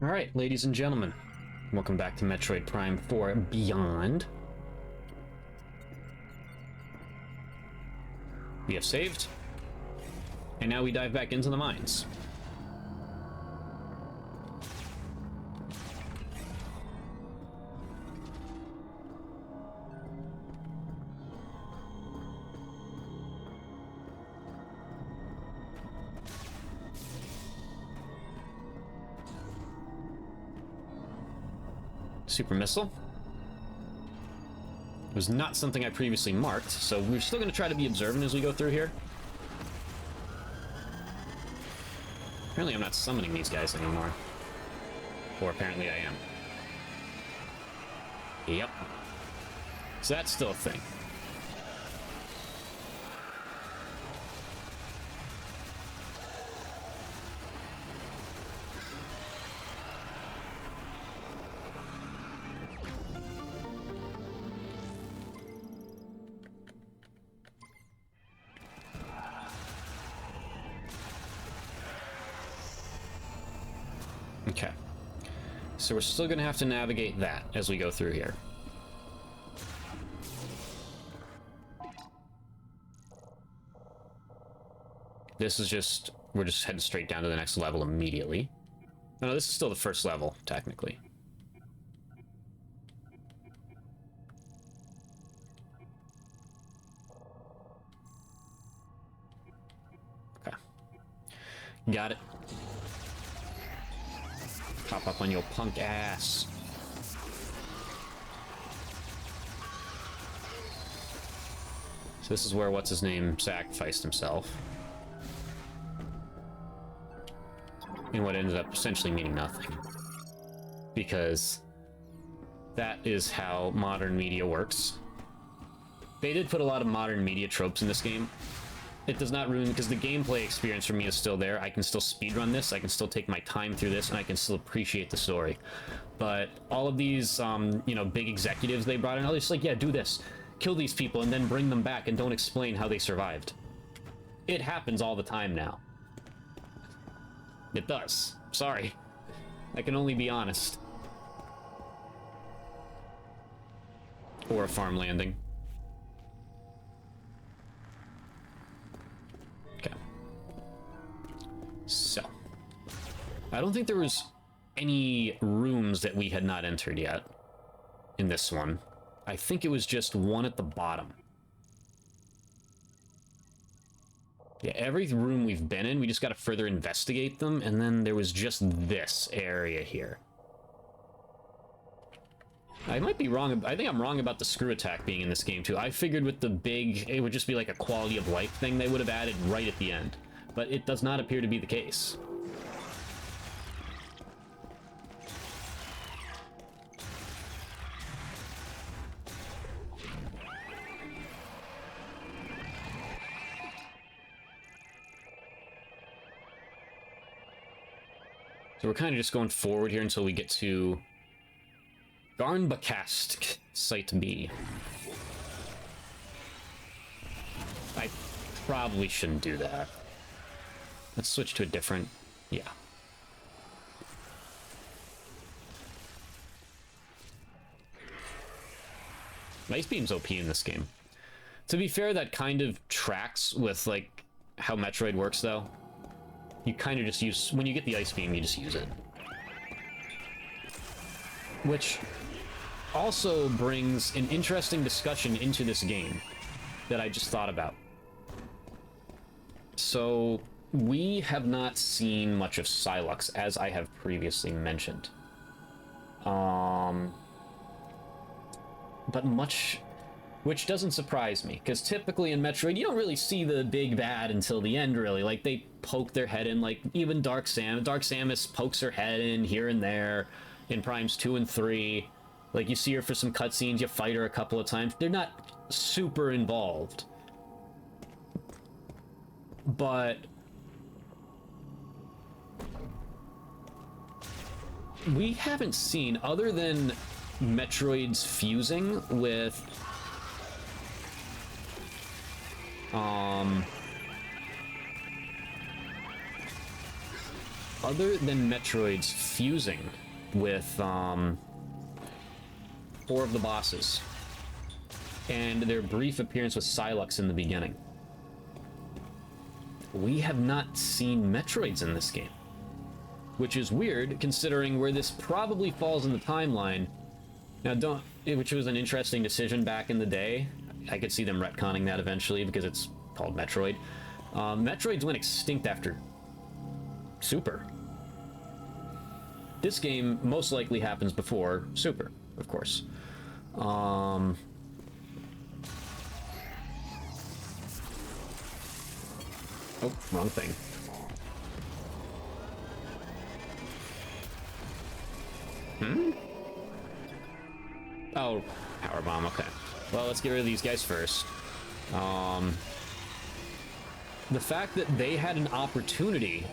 Alright, ladies and gentlemen, welcome back to Metroid Prime 4 Beyond. We have saved, and now we dive back into the mines. Super missile. It was not something I previously marked, so we're still going to try to be observant as we go through here. Apparently I'm not summoning these guys anymore. Or apparently I am. Yep. So that's still a thing. Okay. So we're still going to have to navigate that as we go through here. This is just... we're just heading straight down to the next level immediately. No, this is still the first level, technically. Okay. Got it. Pop up on your punk ass. So this is where what's-his-name sacrificed himself. And what ended up essentially meaning nothing. Because that is how modern media works. They did put a lot of modern media tropes in this game. It does not ruin, because the gameplay experience for me is still there. I can still speedrun this, I can still take my time through this, and I can still appreciate the story. But all of these, you know, big executives they brought in, they're just like, yeah, do this. Kill these people, and then bring them back, and don't explain how they survived. It happens all the time now. It does. Sorry. I can only be honest. Or a farm landing. So, I don't think there was any rooms that we had not entered yet in this one. I think it was just one at the bottom. Yeah, every room we've been in, we just got to further investigate them, and then there was just this area here. I might be wrong. I think I'm wrong about the screw attack being in this game, too. I figured with the big, it would just be like a quality of life thing they would have added right at the end. But it does not appear to be the case. So we're kind of just going forward here until we get to Garnbakast, Site B. I probably shouldn't do that. Let's switch to a different... yeah. Ice Beam's OP in this game. To be fair, that kind of tracks with, like, how Metroid works, though. You kind of just use... when you get the Ice Beam, you just use it. Which also brings an interesting discussion into this game that I just thought about. So... we have not seen much of Sylux, as I have previously mentioned. But much... which doesn't surprise me, because typically in Metroid, you don't really see the big bad until the end, really. Like, they poke their head in, like, even Dark Samus pokes her head in here and there in Primes 2 and 3. Like, you see her for some cutscenes, you fight her a couple of times. They're not super involved. But... we haven't seen, other than Metroid's fusing with other than Metroid's fusing with 4 of the bosses, and their brief appearance with Sylux in the beginning, we have not seen Metroids in this game. Which is weird, considering where this probably falls in the timeline. Now, which was an interesting decision back in the day. I could see them retconning that eventually, because it's called Metroid. Metroids went extinct after Super. This game most likely happens before Super, of course. Oh, wrong thing. Oh, power bomb, okay. Well, let's get rid of these guys first. The fact that they had an opportunity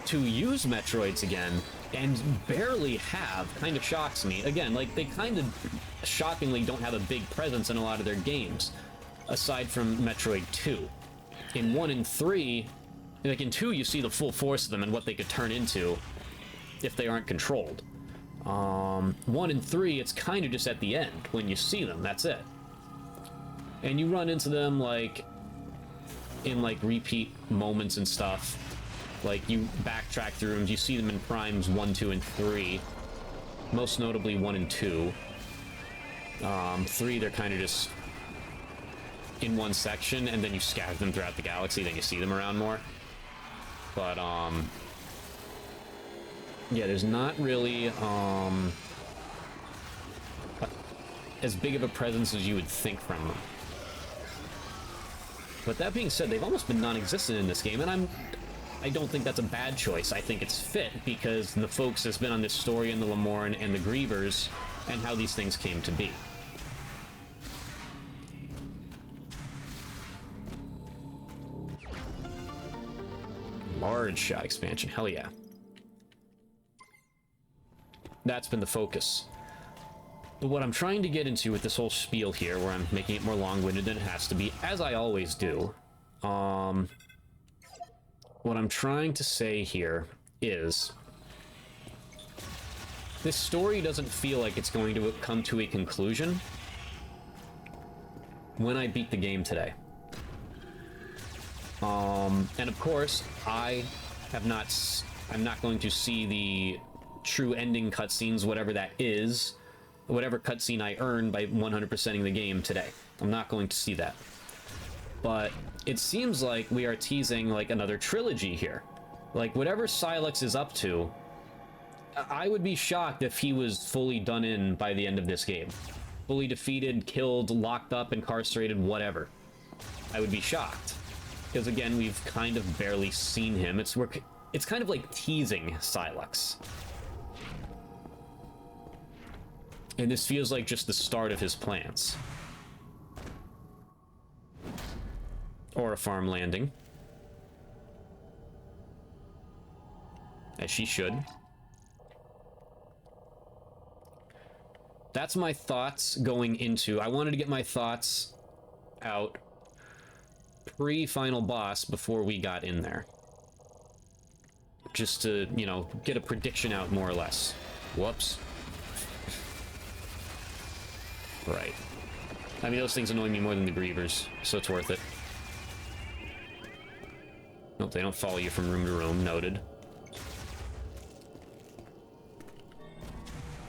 to use Metroids again and barely have kind of shocks me. Again, like, they kind of shockingly don't have a big presence in a lot of their games, aside from Metroid 2. In 1 and 3, like in 2, you see the full force of them and what they could turn into if they aren't controlled. 1 and 3, it's kind of just at the end when you see them, that's it. And you run into them like in like repeat moments and stuff. Like, you backtrack through them, you see them in primes 1, 2, and 3. Most notably 1 and 2. 3, they're kind of just in one section, and then you scatter them throughout the galaxy, then you see them around more. But, yeah, there's not really, as big of a presence as you would think from them. But that being said, they've almost been non-existent in this game, and I don't think that's a bad choice. I think it's fit, because the focus has been on this story and the Lamorn and the Grievers, and how these things came to be. Large shot expansion, hell yeah. That's been the focus. But what I'm trying to get into with this whole spiel here, where I'm making it more long-winded than it has to be, as I always do, what I'm trying to say here is, this story doesn't feel like it's going to come to a conclusion when I beat the game today. And of course, I'm not going to see the true ending cutscenes, whatever that is, whatever cutscene I earn by 100%ing the game today. I'm not going to see that. But it seems like we are teasing like another trilogy here. Like, whatever Sylux is up to, I would be shocked if he was fully done in by the end of this game. Fully defeated, killed, locked up, incarcerated, whatever. I would be shocked. Because again, we've kind of barely seen him. It's kind of like teasing Sylux. And this feels like just the start of his plans. Or a farm landing. As she should. That's my thoughts going into... I wanted to get my thoughts out pre-final boss before we got in there. Just to, you know, get a prediction out more or less. Whoops. Right. I mean, those things annoy me more than the Grievers, so it's worth it. Nope, they don't follow you from room to room. Noted.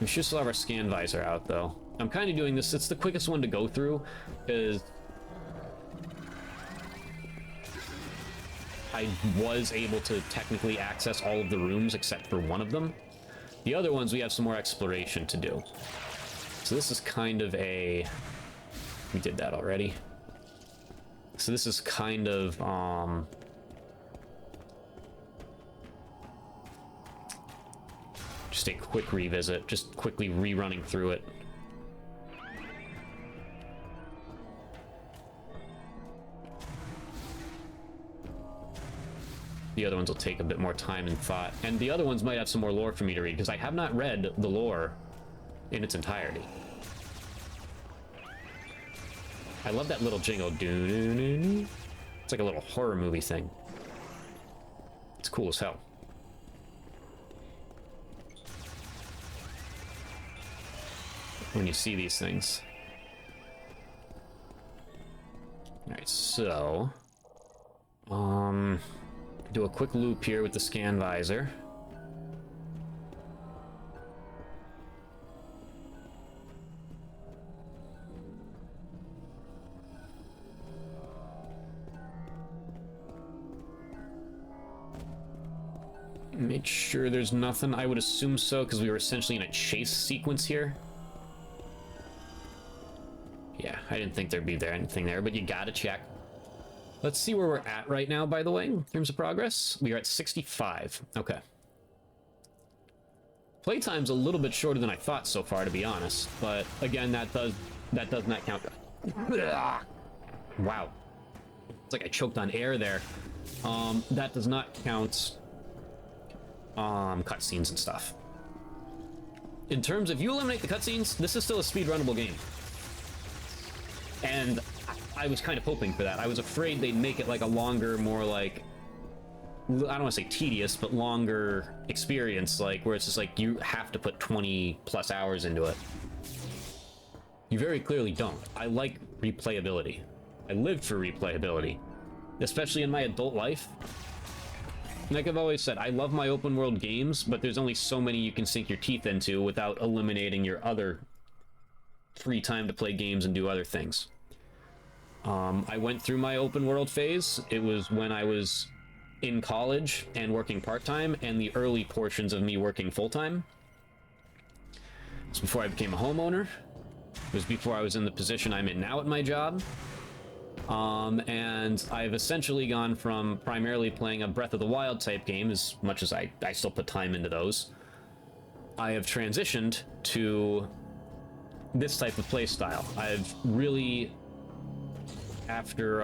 We should still have our scan visor out, though. I'm kind of doing this. It's the quickest one to go through, because I was able to technically access all of the rooms except for one of them. The other ones, we have some more exploration to do. So this is kind of a... We did that already. So this is kind of, just a quick revisit, just quickly rerunning through it. The other ones will take a bit more time and thought. And the other ones might have some more lore for me to read, because I have not read the lore in its entirety. I love that little jingle. Doo-doo-doo-doo. It's like a little horror movie thing. It's cool as hell. when you see these things. Alright, so... do a quick loop here with the scan visor. Make sure there's nothing. I would assume so, because we were essentially in a chase sequence here. Yeah, I didn't think there'd be anything there, but you gotta check. Let's see where we're at right now, by the way, in terms of progress. We are at 65. Okay. Playtime's a little bit shorter than I thought so far, to be honest. But again, that does not count. Wow. It's like I choked on air there. That does not count cutscenes and stuff. In terms of, if you eliminate the cutscenes, this is still a speedrunnable game. And I was kind of hoping for that. I was afraid they'd make it like a longer, more like, I don't want to say tedious, but longer experience, like where it's just like you have to put 20 plus hours into it. You very clearly don't. I like replayability. I live for replayability, especially in my adult life. Like I've always said, I love my open world games, but there's only so many you can sink your teeth into without eliminating your other free time to play games and do other things. I went through my open world phase. It was when I was in college and working part-time, and the early portions of me working full-time. It's before I became a homeowner. It was before I was in the position I'm in now at my job. And I've essentially gone from primarily playing a Breath of the Wild type game, as much as I still put time into those. I have transitioned to this type of play style. I've really, after,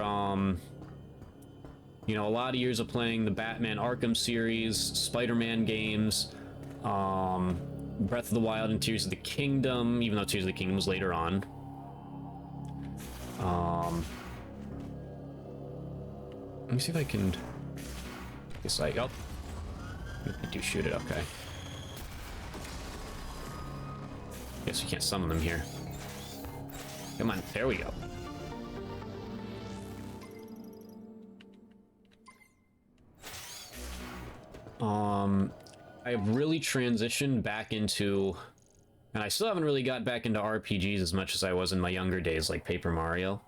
you know, a lot of years of playing the Batman Arkham series, Spider-Man games, Breath of the Wild and Tears of the Kingdom, even though Tears of the Kingdom was later on. Let me see if I can... Guess I... Oh. I do shoot it, okay. Guess we can't summon them here. Come on, there we go. I've really transitioned back into... And I still haven't really got back into RPGs as much as I was in my younger days, like Paper Mario.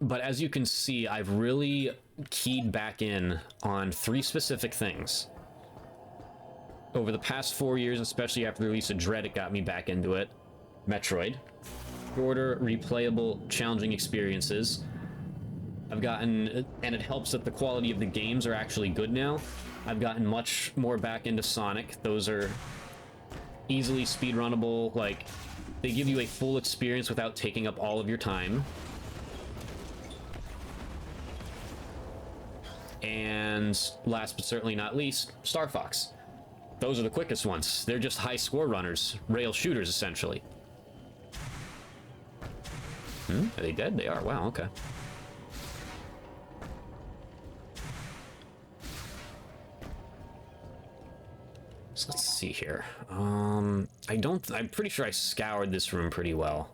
But as you can see, I've really keyed back in on 3 specific things. Over the past 4 years, especially after the release of Dread, it got me back into it. Metroid. Shorter, replayable, challenging experiences. I've gotten, and it helps that the quality of the games are actually good now. I've gotten much more back into Sonic. Those are easily speedrunnable, like, they give you a full experience without taking up all of your time. And last but certainly not least, Star Fox. Those are the quickest ones. They're just high score runners, rail shooters, essentially. Are they dead? They are. Wow, okay. So let's see here. I'm pretty sure I scoured this room pretty well.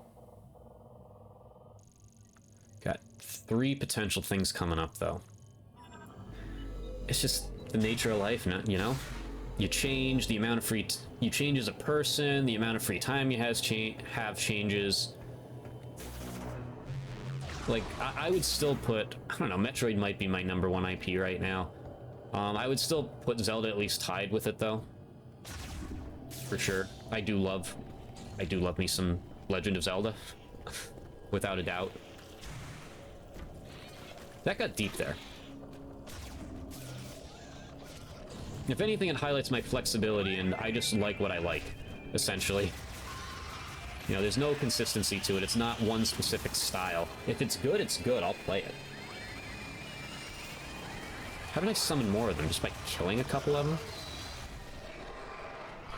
Got 3 potential things coming up, though. It's just the nature of life, you know? You change, the amount of you change as a person, the amount of free time you have changes. Like, I would still put, I don't know, Metroid might be my #1 IP right now. I would still put Zelda at least tied with it, though. For sure. I do love me some Legend of Zelda. Without a doubt. That got deep there. If anything, it highlights my flexibility, and I just like what I like, essentially. You know, there's no consistency to it. It's not one specific style. If it's good, it's good. I'll play it. Haven't I summoned more of them just by killing a couple of them?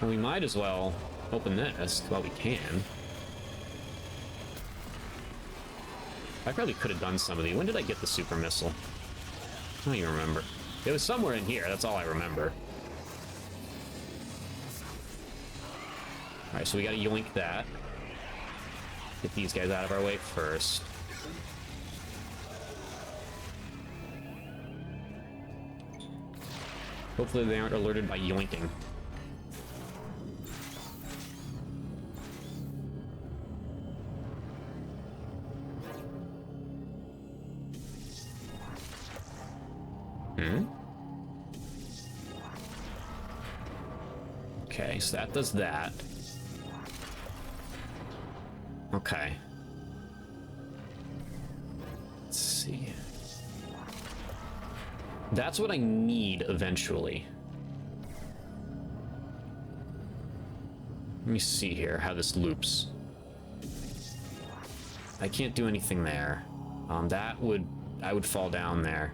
Well, we might as well open this while we can. I probably could have done some of these. When did I get the super missile? I don't even remember. It was somewhere in here, that's all I remember. Alright, so we gotta yoink that. Get these guys out of our way first. Hopefully they aren't alerted by yoinking. Okay, so that does that. Okay. Let's see. That's what I need eventually. Let me see here how this loops. I can't do anything there. I would fall down there.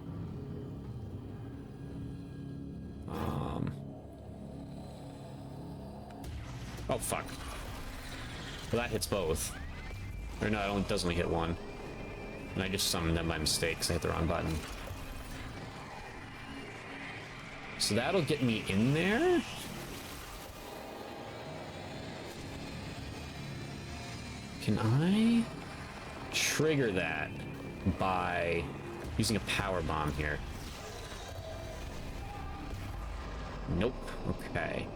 Oh, fuck. Well, that hits both. Or no, it does only hit one. And I just summoned them by mistake because I hit the wrong button. So that'll get me in there? Can I trigger that by using a power bomb here? Nope. Okay.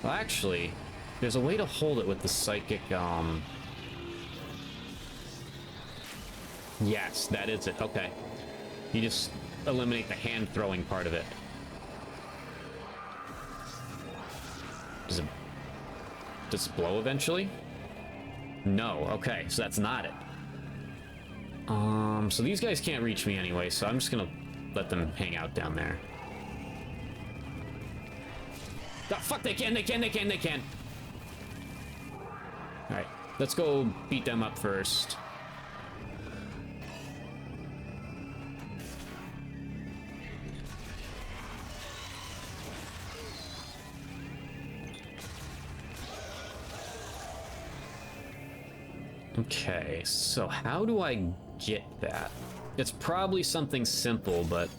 Well, actually, there's a way to hold it with the psychic, Yes, that is it. Okay. You just eliminate the hand-throwing part of it. Does it blow eventually? No. Okay, so that's not it. So these guys can't reach me anyway, so I'm just gonna let them hang out down there. Oh, fuck, they can! Alright, let's go beat them up first. Okay, so how do I get that? It's probably something simple, but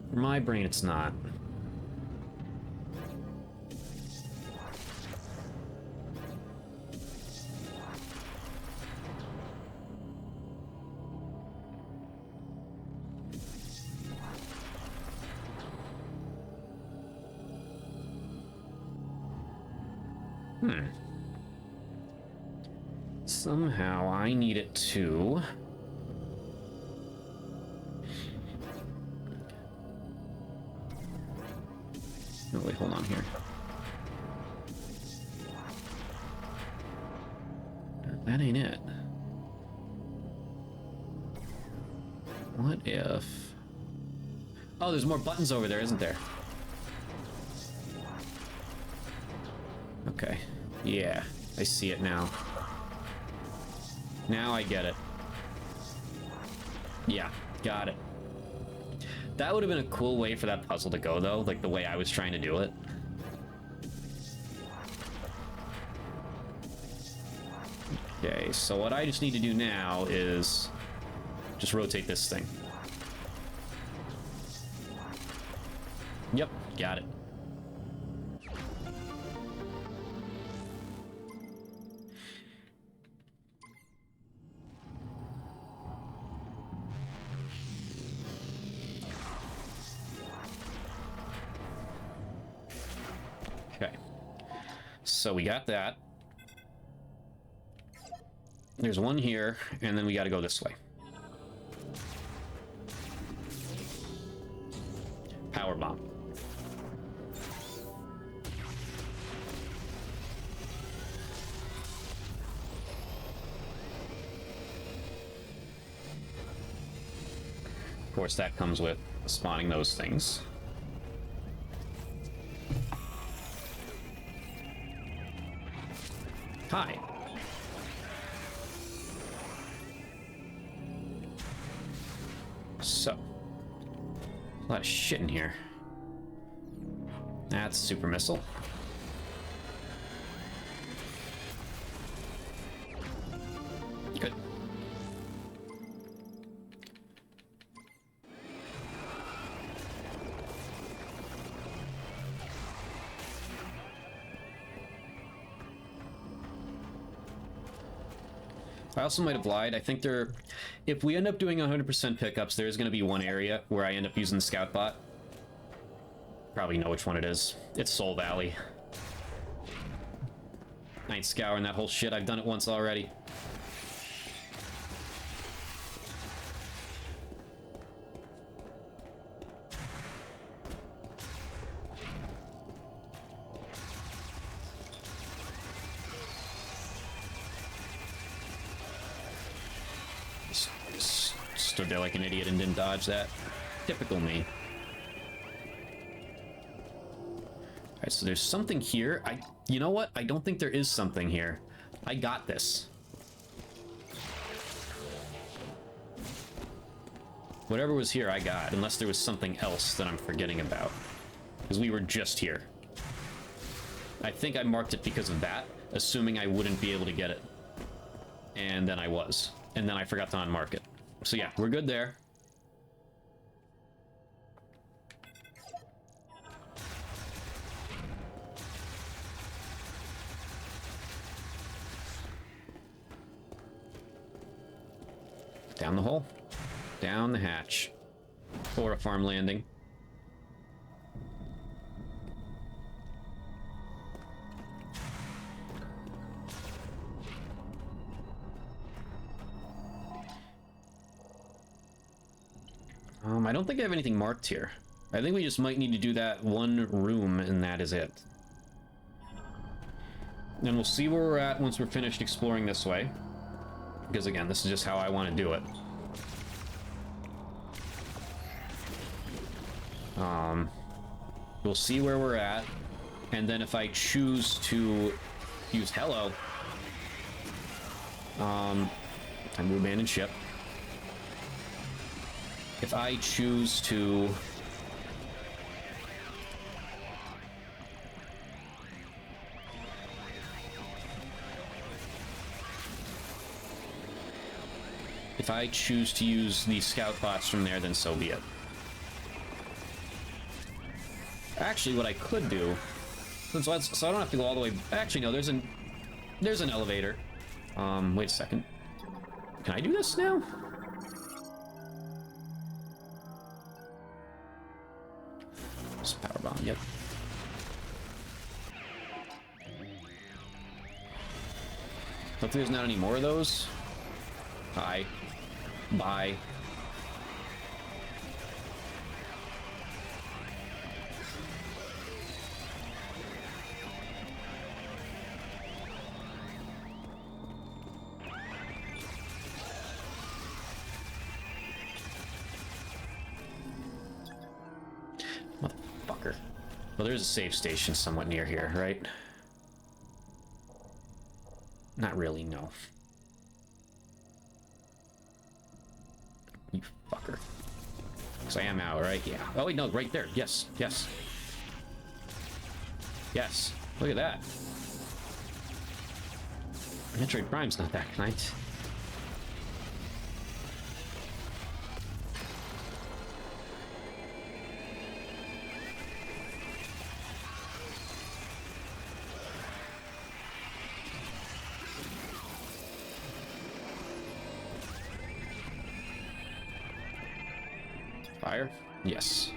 for my brain it's not. Somehow I need it to... Oh, wait, hold on here. That ain't it. What if... Oh, there's more buttons over there, isn't there? Okay. Yeah, I see it now. Now I get it. Yeah, got it. That would have been a cool way for that puzzle to go, though, like the way I was trying to do it. Okay, so what I just need to do now is just rotate this thing. Yep, got it. Okay, so we got that. There's one here, and then we got to go this way. Power bomb. Of course, that comes with spawning those things. Hi. So, a lot of shit in here. That's super missile. Good. I also might have lied. I think there... If we end up doing 100% pickups, there's going to be one area where I end up using the scout bot. Probably know which one it is. It's Soul Valley. I ain't scouring that whole shit. I've done it once already. Stood there like an idiot and didn't dodge that. Typical me. Alright, so there's something here. You know what? I don't think there is something here. I got this. Whatever was here, I got. Unless there was something else that I'm forgetting about. Because we were just here. I think I marked it because of that, assuming I wouldn't be able to get it. And then I was. And then I forgot to unmark it. So yeah, we're good there. Down the hole. Down the hatch. Or a farm landing. I don't think I have anything marked here. I think we just might need to do that one room, and that is it. And we'll see where we're at once we're finished exploring this way. Because again, this is just how I want to do it. We'll see where we're at, and then if I choose to use hello, time to abandon ship. If I choose to use the scout bots from there, then so be it. Actually, what I could do, so I don't have to go all the way. Actually, no. There's an elevator. Wait a second. Can I do this now? Just power bomb. Yep. Hopefully, there's not any more of those. Hi. Bye. Motherfucker. Well, there's a save station somewhat near here, right? Not really, no. You fucker. Because I am out, right? Yeah. Oh, wait, no, right there. Yes, yes. Yes. Look at that. Metroid Prime's not that kind. Fire? Yes.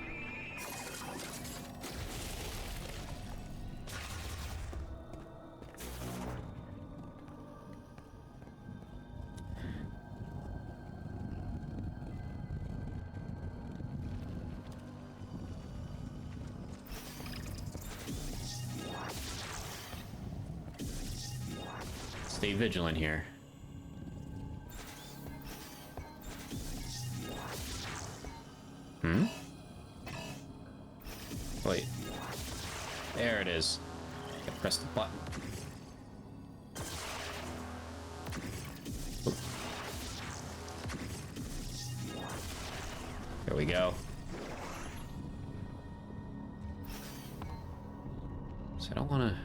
Stay vigilant here. Wait. There it is. Gotta press the button. Oop. There we go. So I don't want to...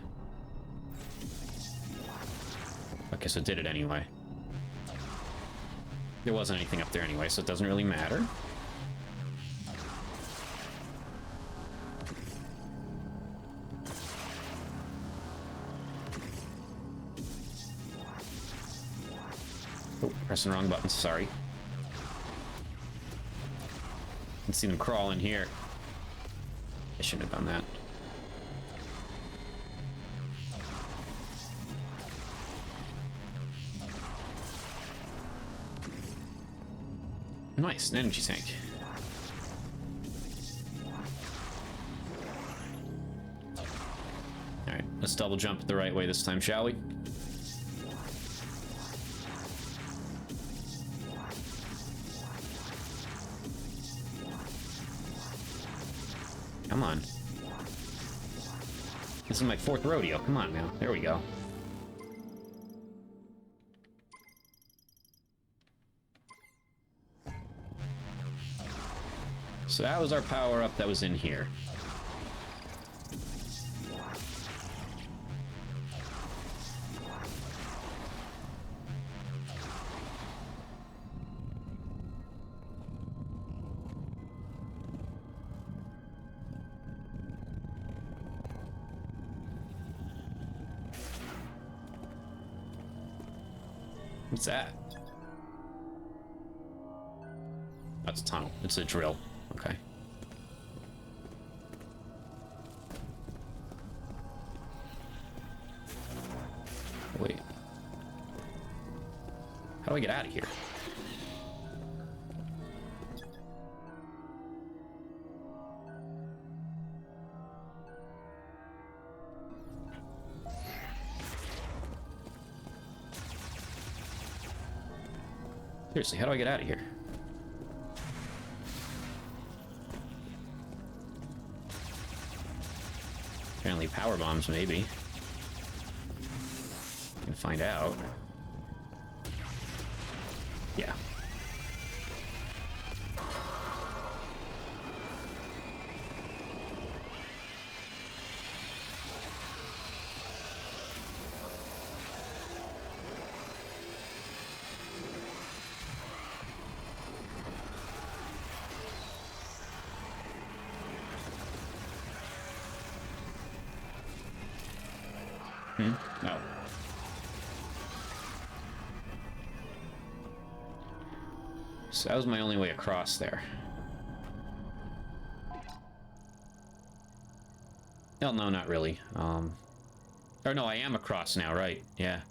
Okay, so it did it anyway. There wasn't anything up there anyway, so it doesn't really matter. Pressing the wrong button, sorry. Can see them crawl in here. I shouldn't have done that. Nice, an energy tank. Alright, let's double jump it the right way this time, shall we? Come on. This is my 4th rodeo. Come on now. There we go. So that was our power-up that was in here. What's that? That's a tunnel. It's a drill. Okay. Wait. How do I get out of here? Seriously, how do I get out of here? Apparently power bombs, maybe. Can find out. Yeah. No. So that was my only way across there. Well, no, not really. Or no, I am across now, right? Yeah.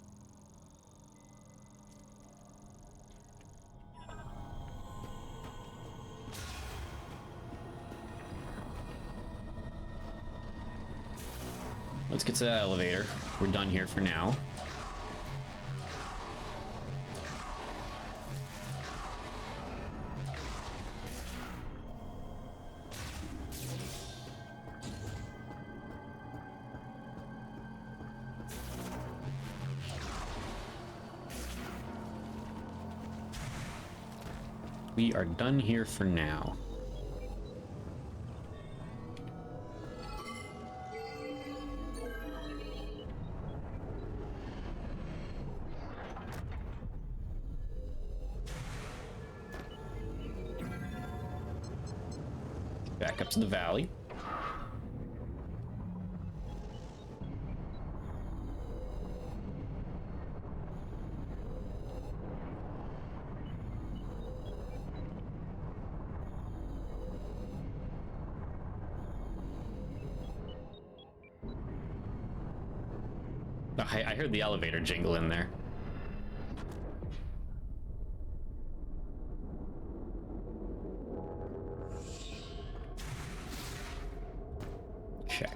Let's get to that elevator. We're done here for now. We are done here for now. Back up to the valley. I heard the elevator jingle in there. Okay.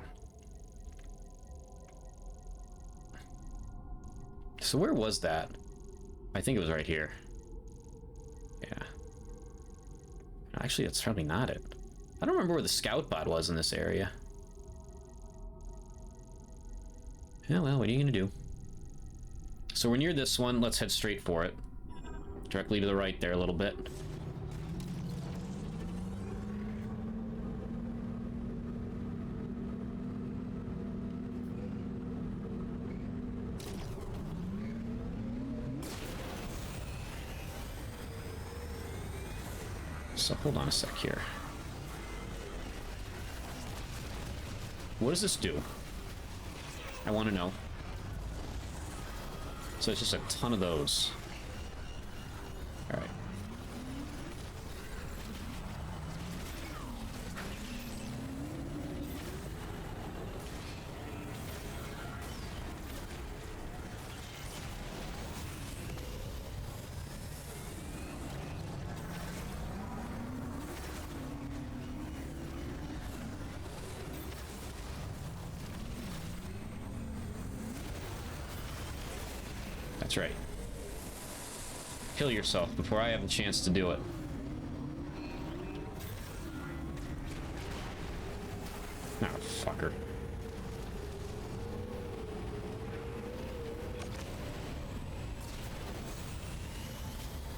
So where was that? I think it was right here. Yeah. Actually, that's probably not it. I don't remember where the scout bot was in this area. Yeah, well, what are you gonna do? So we're near this one. Let's head straight for it. Directly to the right there a little bit. So hold on a sec here. What does this do? I want to know. So it's just a ton of those. That's right. Kill yourself before I have a chance to do it. Oh, fucker.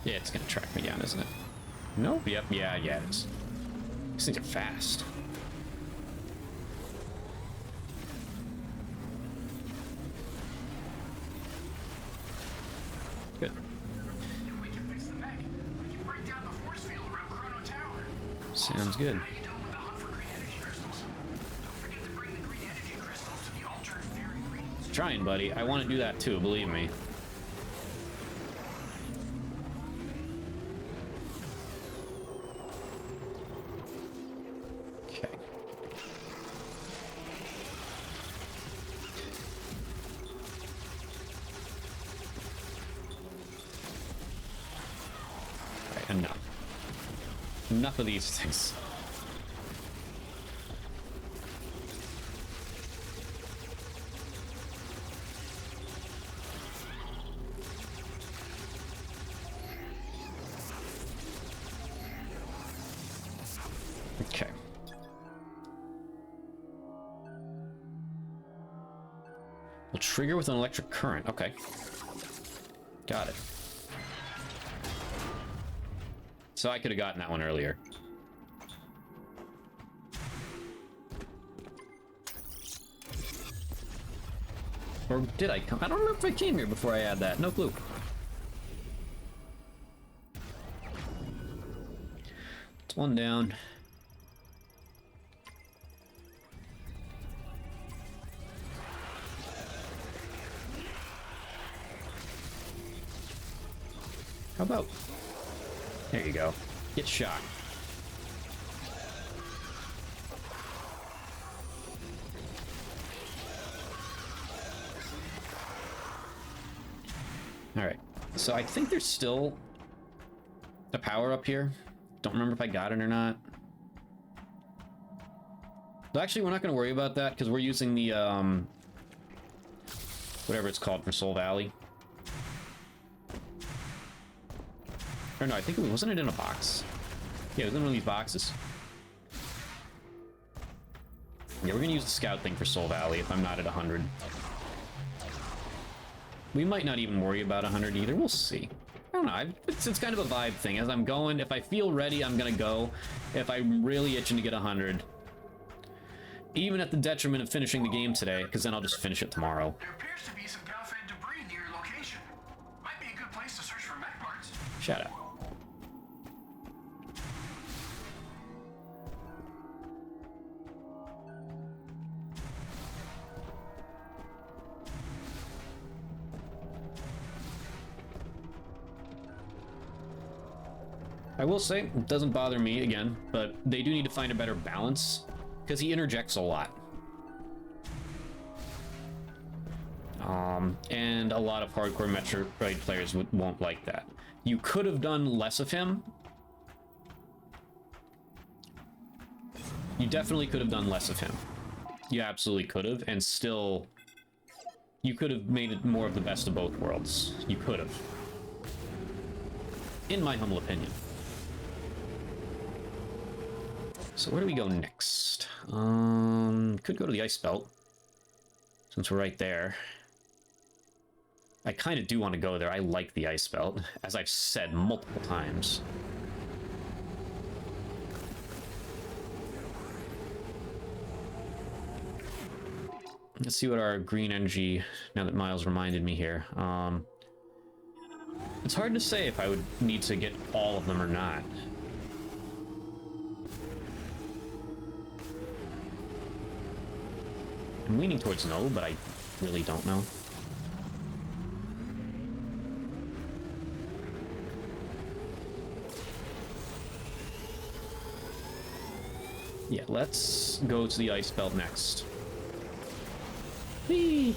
Yeah, it's gonna track me down, isn't it? Nope, yep, yeah, it is. These things are fast. Good. Sounds good. Trying, buddy. I want to do that too, believe me. Okay. Right, enough. Enough of these things. Okay. Will trigger with an electric current. Okay. Got it. So I could have gotten that one earlier. Or did I come? I don't remember if I came here before I had that. No clue. It's one down. How about... There you go. Get shot. Alright. So I think there's still a power up here. Don't remember if I got it or not. But actually, we're not going to worry about that because we're using the, whatever it's called for Soul Valley. Or no, I think wasn't it in a box? Yeah, it was in one of these boxes. Yeah, we're gonna use the scout thing for Soul Valley if I'm not at 100. We might not even worry about 100 either. We'll see. I don't know. It's kind of a vibe thing. As I'm going, if I feel ready, I'm gonna go. If I'm really itching to get 100, even at the detriment of finishing the game today, because then I'll just finish it tomorrow. There appears to be some Galfed debris near your location. Might be a good place to search for mech parts. Shut up. I will say, it doesn't bother me again, but they do need to find a better balance, because he interjects a lot. And a lot of hardcore Metroid players won't like that. You could have done less of him. You definitely could have done less of him. You absolutely could have, and still... You could have made it more of the best of both worlds. You could have. In my humble opinion. So where do we go next? Could go to the ice belt, since we're right there. I kind of do want to go there. I like the ice belt, as I've said multiple times. Let's see what our green energy, now that Miles reminded me here. It's hard to say if I would need to get all of them or not. I'm leaning towards no, but I really don't know. Yeah, let's go to the ice belt next. Whee!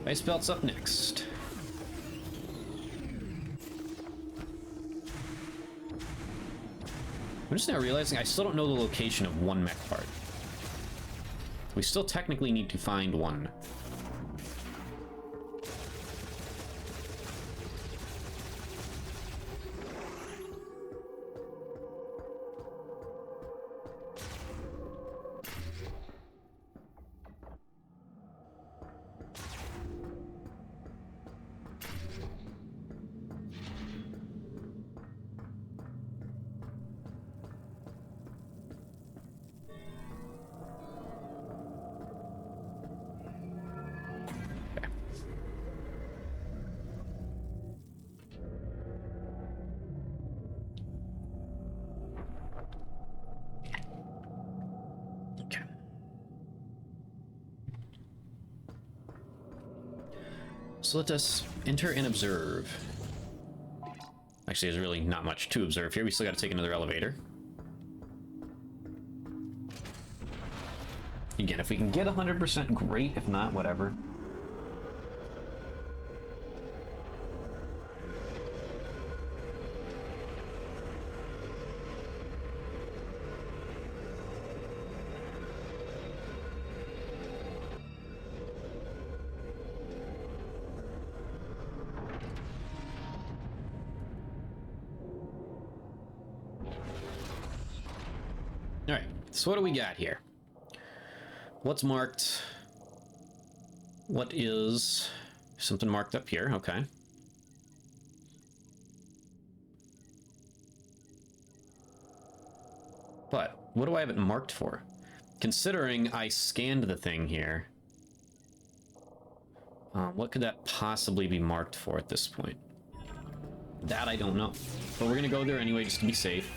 Ice Belt's up next. I'm just now realizing I still don't know the location of one mech part. We still technically need to find one. So let us enter and observe. Actually, there's really not much to observe here. We still got to take another elevator. Again, if we can get 100%, great. If not, whatever. Alright, so what do we got here? What's marked? What is... something marked up here, okay. But, what do I have it marked for? Considering I scanned the thing here, what could that possibly be marked for at this point? That I don't know. But we're gonna go there anyway just to be safe.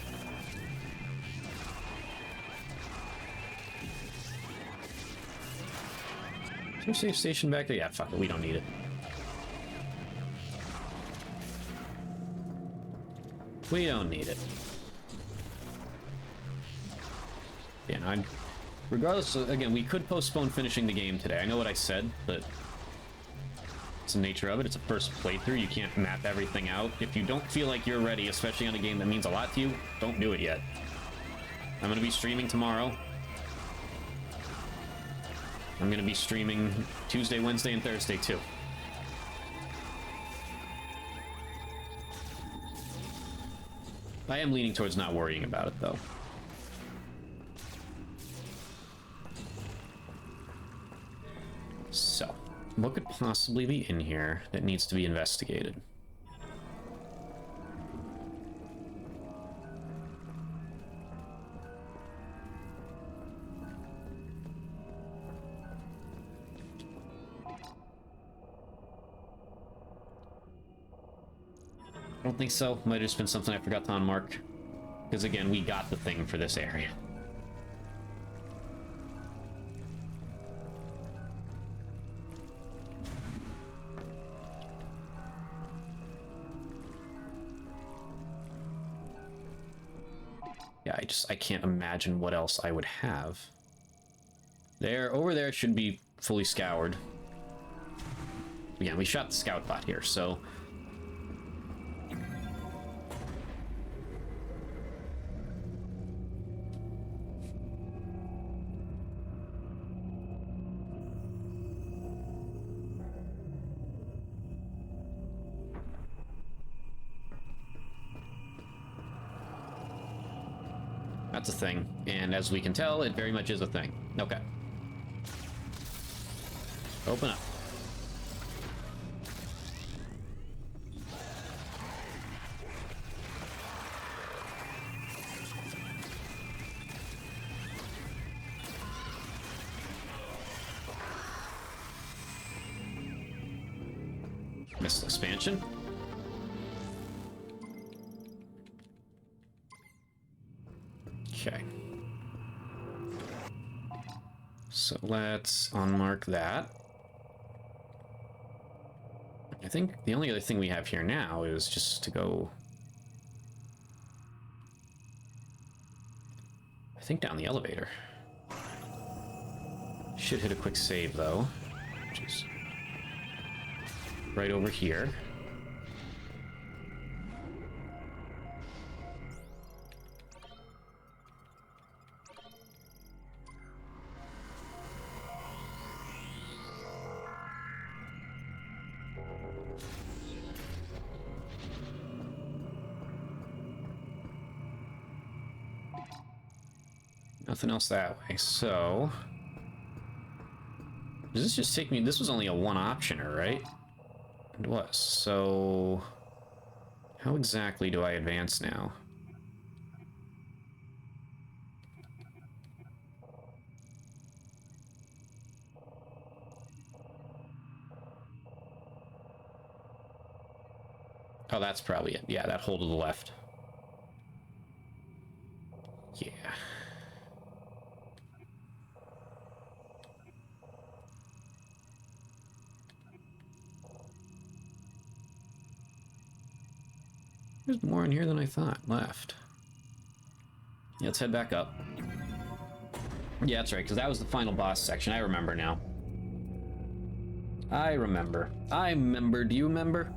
Is there a safe station back there? Yeah, fuck it, we don't need it. We don't need it. Yeah, no, regardless, again, we could postpone finishing the game today. I know what I said, but it's the nature of it. It's a first playthrough. You can't map everything out. If you don't feel like you're ready, especially on a game that means a lot to you, don't do it yet. I'm going to be streaming tomorrow. I'm going to be streaming Tuesday, Wednesday, and Thursday, too. I am leaning towards not worrying about it, though. So, what could possibly be in here that needs to be investigated? I don't think so. Might have just been something I forgot to unmark. Because again, we got the thing for this area. Yeah, I can't imagine what else I would have. There, over there should be fully scoured. Again, we shot the scout bot here, so... That's a thing, and as we can tell, it very much is a thing. Okay. Open up. Missile expansion. Okay. So let's unmark that. I think the only other thing we have here now is just to go... I think down the elevator. Should hit a quick save, though. Which is right over here. Nothing else that way, so... Does this just take me... This was only a one-optioner, right? It was, so... How exactly do I advance now? Oh, that's probably it. Yeah, that hole to the left. Yeah. There's more in here than I thought left. Yeah, let's head back up. Yeah, that's right, because that was the final boss section. I remember now. I remember. I remember. Do you remember?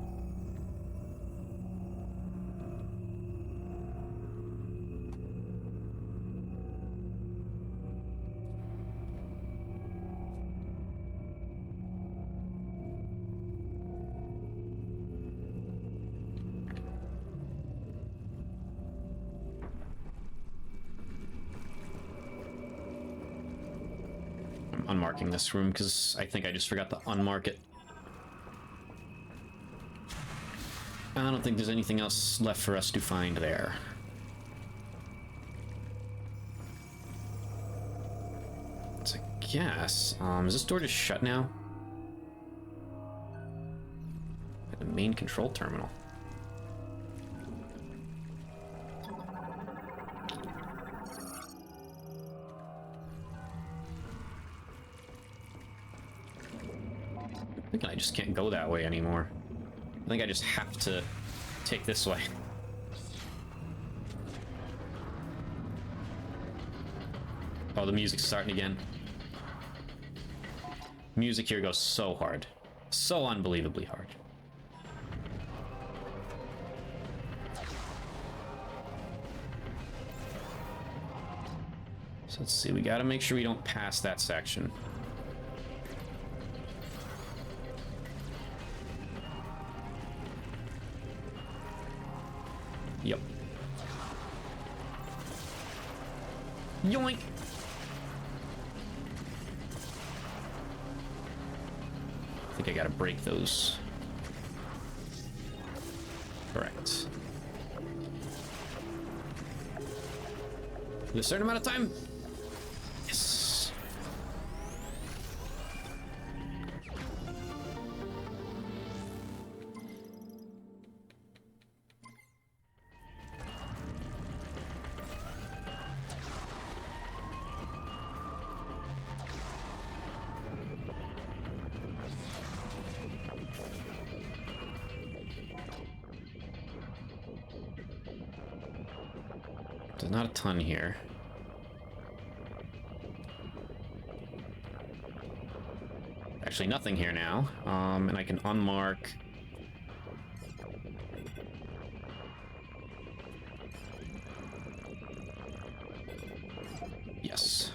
Unmarking this room because I think I just forgot to unmark it. I don't think there's anything else left for us to find there. So I guess, is this door just shut now? At the main control terminal. I think I just can't go that way anymore. I think I just have to take this way. Oh, the music's starting again. Music here goes so hard. So unbelievably hard. So let's see, we gotta make sure we don't pass that section. Yep. Yoink! I think I gotta break those. Correct. In a certain amount of time. Yes. There's not a ton here. Actually, nothing here now. And I can unmark. Yes.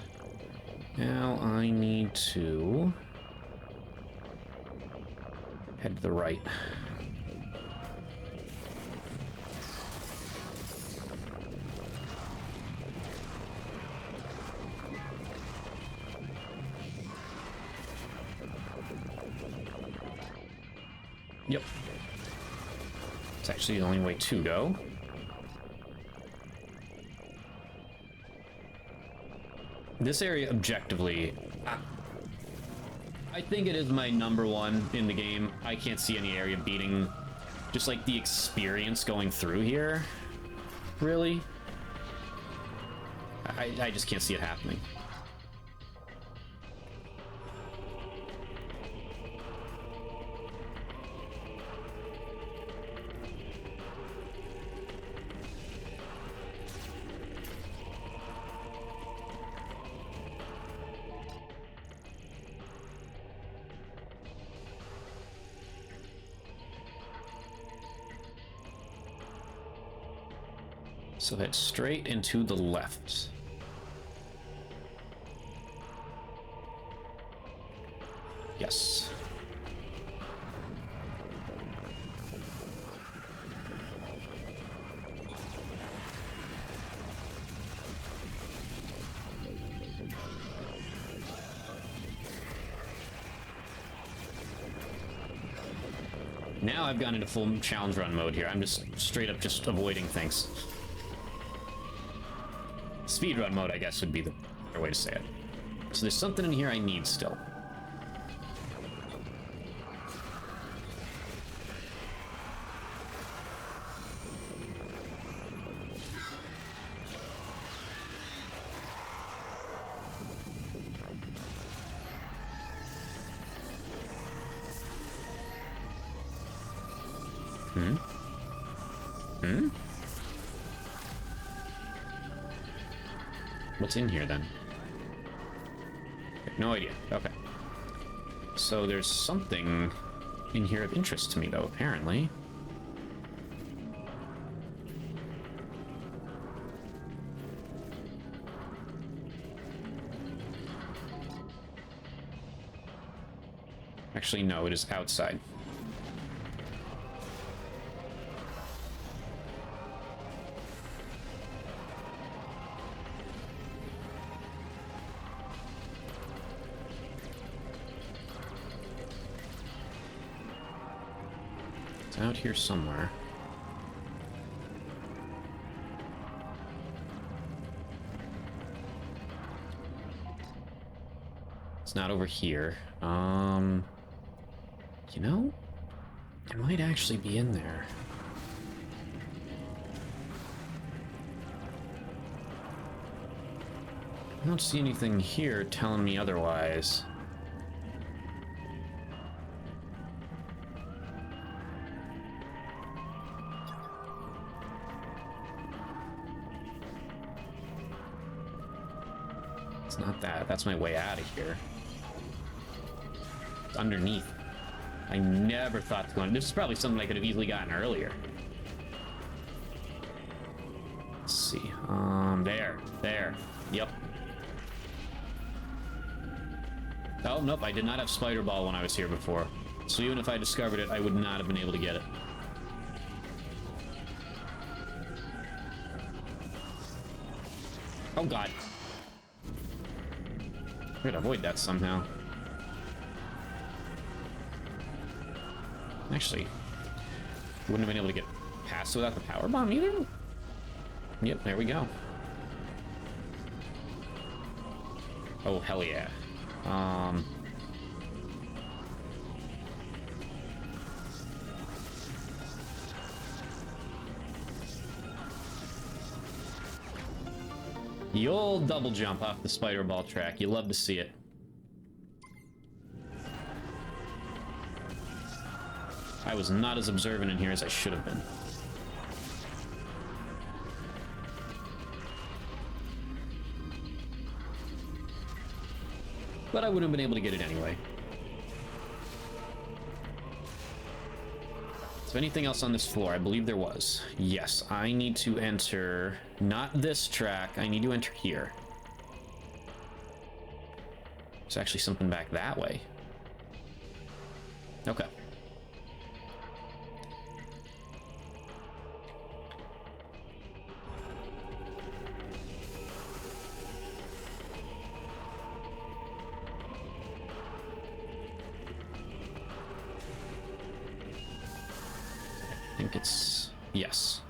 Now I need to head to the right. Yep. It's actually the only way to go. This area, objectively, I think it is my #1 in the game. I can't see any area beating just like the experience going through here. Really? I just can't see it happening. So head straight into the left. Yes. Now I've gone into full challenge run mode here. I'm just straight up just avoiding things. Speedrun mode, I guess, would be the better way to say it. So there's something in here I need still. What's in here, then? No idea. Okay. So there's something in here of interest to me, though, apparently. Actually, no, it is outside. Out here somewhere. It's not over here. You know, it might actually be in there. I don't see anything here telling me otherwise. Not that. That's my way out of here. It's underneath. I never thought to go in. This is probably something I could have easily gotten earlier. Let's see. There. Yep. Oh, nope. I did not have Spider Ball when I was here before. So even if I discovered it, I would not have been able to get it. Oh, God. I could avoid that somehow. Actually, wouldn't have been able to get past without the power bomb either. Yep, there we go. Oh, hell yeah. The old double jump off the spider ball track. You love to see it. I was not as observant in here as I should have been. But I wouldn't have been able to get it anyway. Is there anything else on this floor? I believe there was. Yes, I need to enter... not this track. I need to enter here. There's actually something back that way. Okay. I think it's... yes.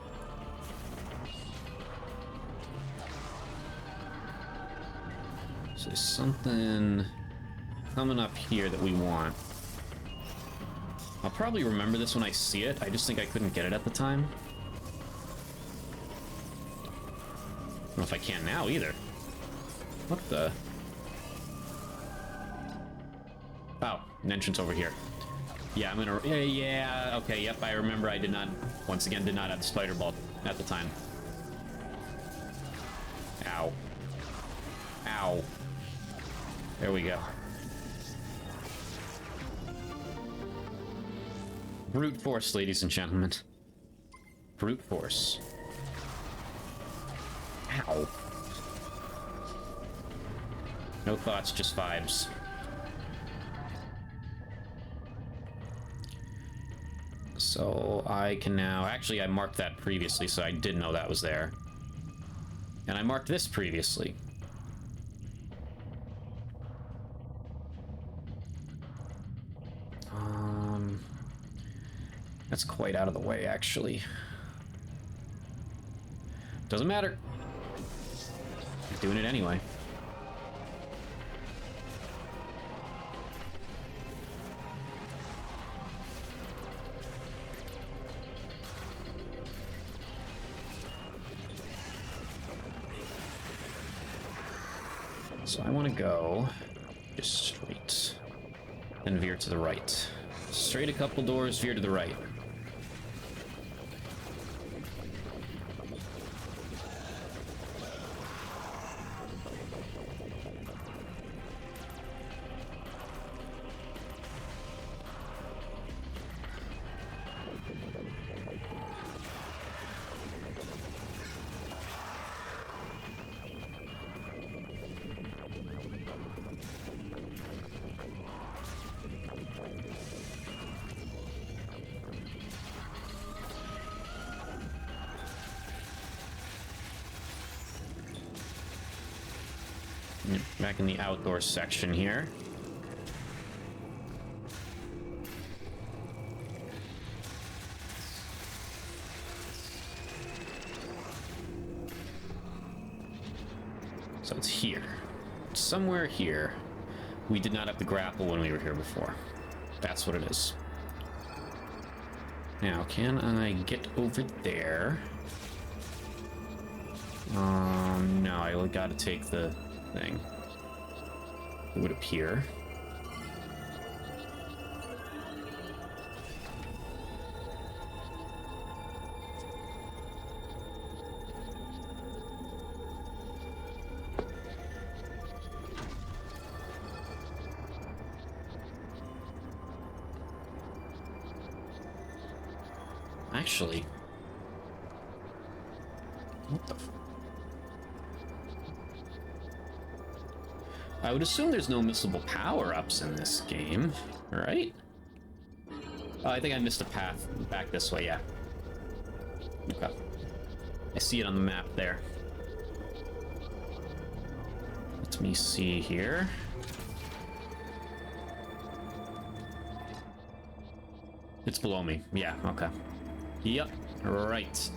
So there's something coming up here that we want. I'll probably remember this when I see it. I just think I couldn't get it at the time. I don't know if I can now either. What the... oh, an entrance over here. Yeah, I'm gonna... yeah, okay, yep, I remember I did not... once again, did not have the spider ball at the time. Ow. Ow. There we go. Brute force, ladies and gentlemen. Brute force. Ow. No thoughts, just vibes. So I can now... Actually, I marked that previously, so I did know that was there. And I marked this previously. That's quite out of the way, actually. Doesn't matter. I'm doing it anyway. So I want to go just straight, then veer to the right. Straight a couple doors, veer to the right. Back in the outdoor section here. So it's here. Somewhere here. We did not have to grapple when we were here before. That's what it is. Now, can I get over there? No, I gotta take the thing. It would appear. Actually, what the f... I would assume there's no missable power-ups in this game, right? Oh, I think I missed a path back this way, yeah. Okay. I see it on the map there. Let me see here. It's below me. Yeah, okay. Yep, right.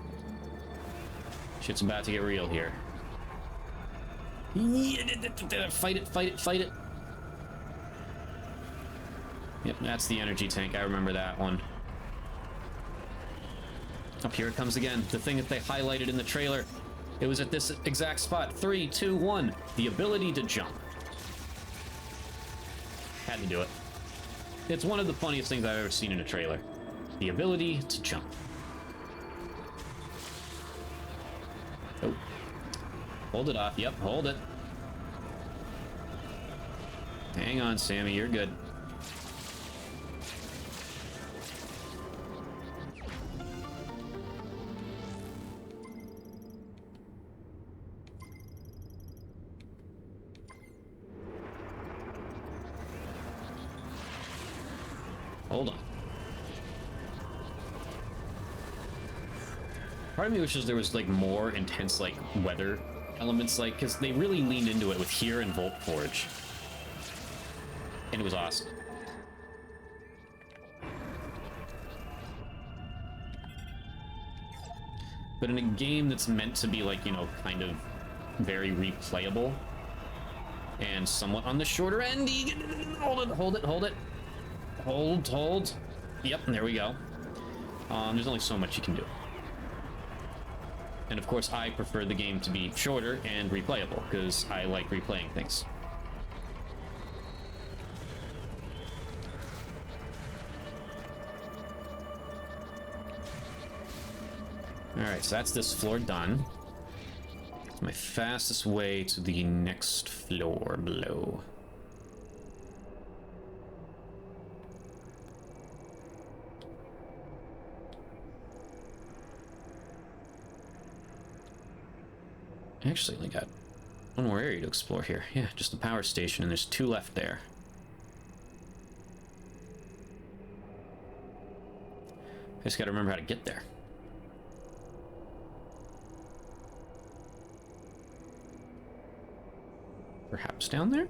Shit's about to get real here. Fight it, fight it, fight it. Yep, that's the energy tank. I remember that one. Up here it comes again. The thing that they highlighted in the trailer. It was at this exact spot. 3, 2, 1. The ability to jump. Had to do it. It's one of the funniest things I've ever seen in a trailer. The ability to jump. Oh. Hold it off. Yep, hold it. Hang on, Sammy. You're good. Hold on. Part of me wishes there was, like, more intense, like, weather elements, like, because they really leaned into it with here and Volt Forge. And it was awesome. But in a game that's meant to be, like, you know, kind of very replayable and somewhat on the shorter end, hold it, hold it, hold it. Hold. Yep, there we go. There's only so much you can do. And of course, I prefer the game to be shorter and replayable, because I like replaying things. Alright, so that's this floor done. It's my fastest way to the next floor below. Actually, only got one more area to explore here. Yeah, just the power station, and there's 2 left there. I just gotta remember how to get there. Perhaps down there?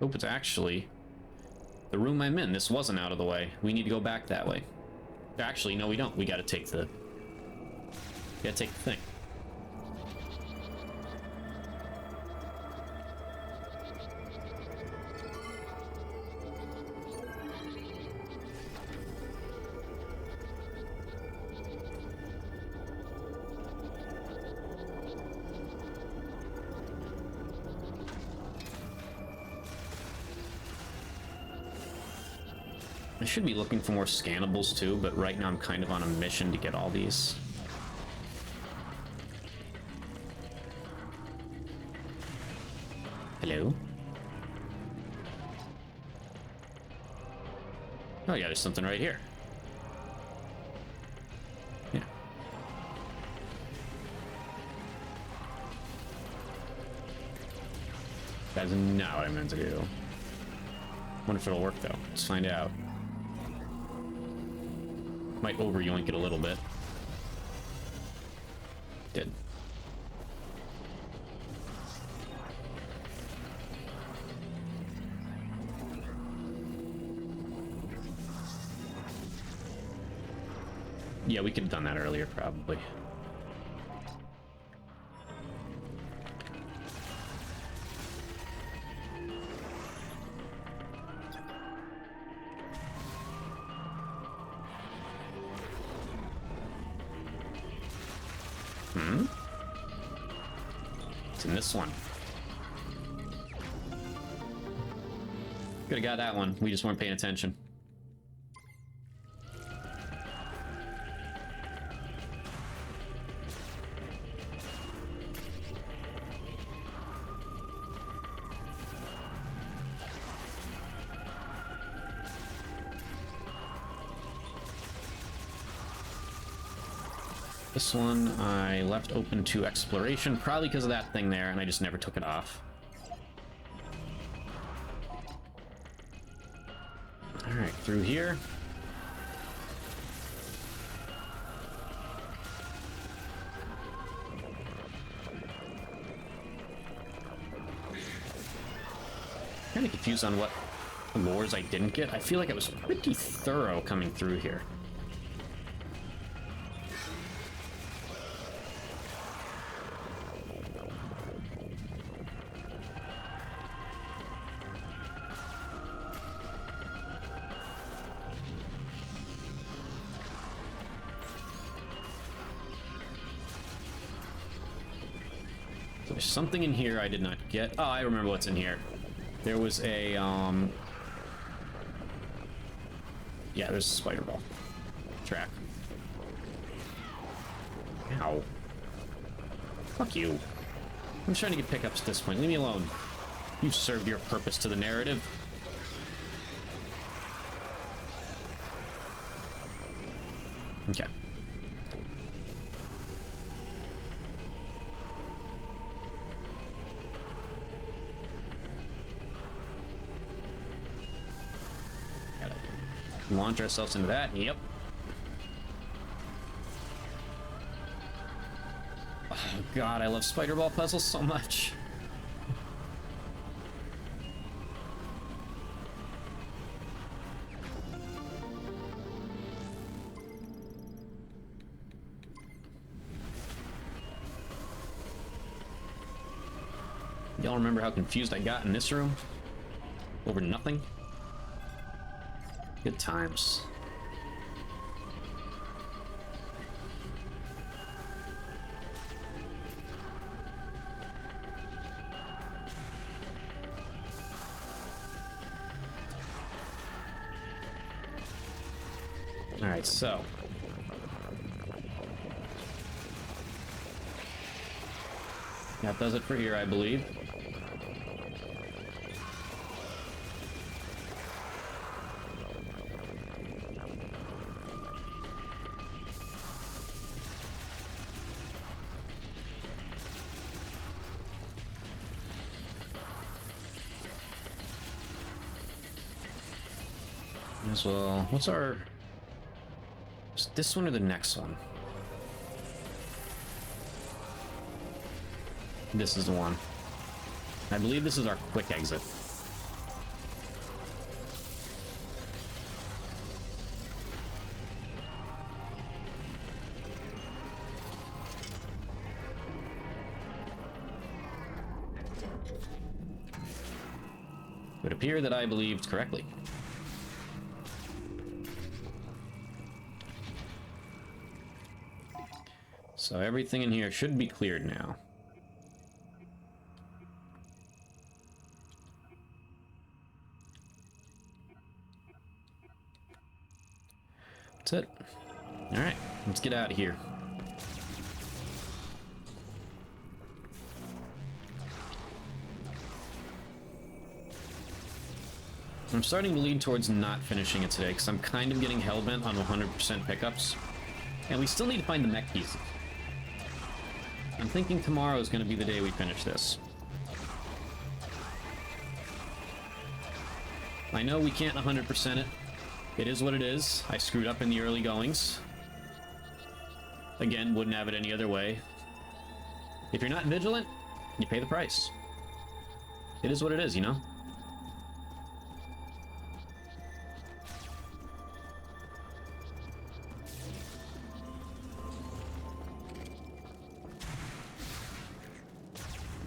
Oh, it's actually the room I'm in. This wasn't out of the way. We need to go back that way. Actually, no, we don't. We gotta take the... gotta take the thing. I should be looking for more scannables too, but right now I'm kind of on a mission to get all these. Hello? Oh yeah, there's something right here. Yeah. That's not what I meant to do. Wonder if it'll work though. Let's find out. Might over-yoink it a little bit. Did. Yeah, we could have done that earlier, probably. It's in this one. Could have got that one. We just weren't paying attention. This one I left open to exploration, probably because of that thing there, and I just never took it off. Alright, through here. Kind of confused on what lures I didn't get. I feel like I was pretty thorough coming through here. There's something in here I did not get. Oh, I remember what's in here. There was a, yeah, there's a spider ball track. Ow. Fuck you. I'm trying to get pickups at this point. Leave me alone. You've served your purpose to the narrative. Okay. Launch ourselves into that. Yep. Oh god, I love spider ball puzzles so much. Y'all remember how confused I got in this room? Over nothing? Good times. All right, so That does it for here, I believe. As well. What's our... Is this one or the next one? This is the one. I believe this is our quick exit. It would appear that I believed correctly. So everything in here should be cleared now. That's it. Alright, let's get out of here. I'm starting to lean towards not finishing it today, because I'm kind of getting hellbent on 100% pickups. And we still need to find the mech pieces. I'm thinking tomorrow is going to be the day we finish this. I know we can't 100% it. It is what it is. I screwed up in the early goings. Again, wouldn't have it any other way. If you're not vigilant, you pay the price. It is what it is, you know?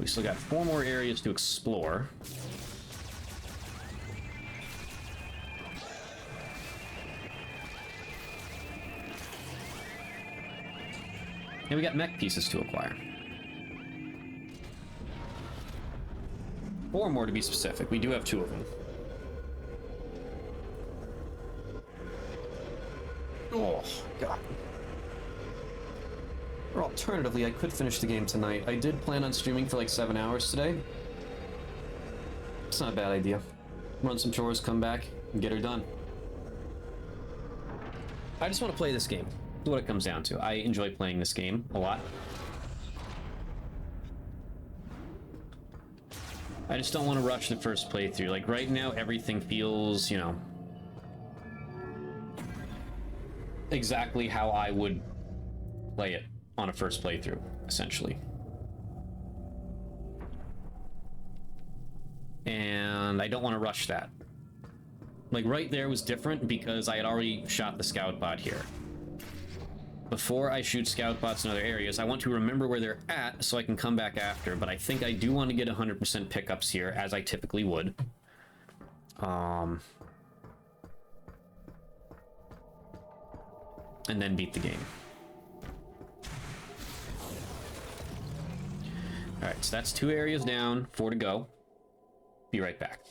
We still got 4 more areas to explore. And we got mech pieces to acquire. 4 more to be specific. We do have 2 of them. Oh, God. Or alternatively, I could finish the game tonight. I did plan on streaming for like 7 hours today. It's not a bad idea. Run some chores, come back, and get her done. I just want to play this game. That's what it comes down to. I enjoy playing this game a lot. I just don't want to rush the first playthrough. Like right now, everything feels, you know, exactly how I would play it on a first playthrough, essentially. And I don't want to rush that. Like right there was different because I had already shot the scout bot here. Before I shoot scout bots in other areas, I want to remember where they're at so I can come back after, but I think I do want to get 100% pickups here, as I typically would. And then beat the game. Alright, so that's 2 areas down, 4 to go. Be right back.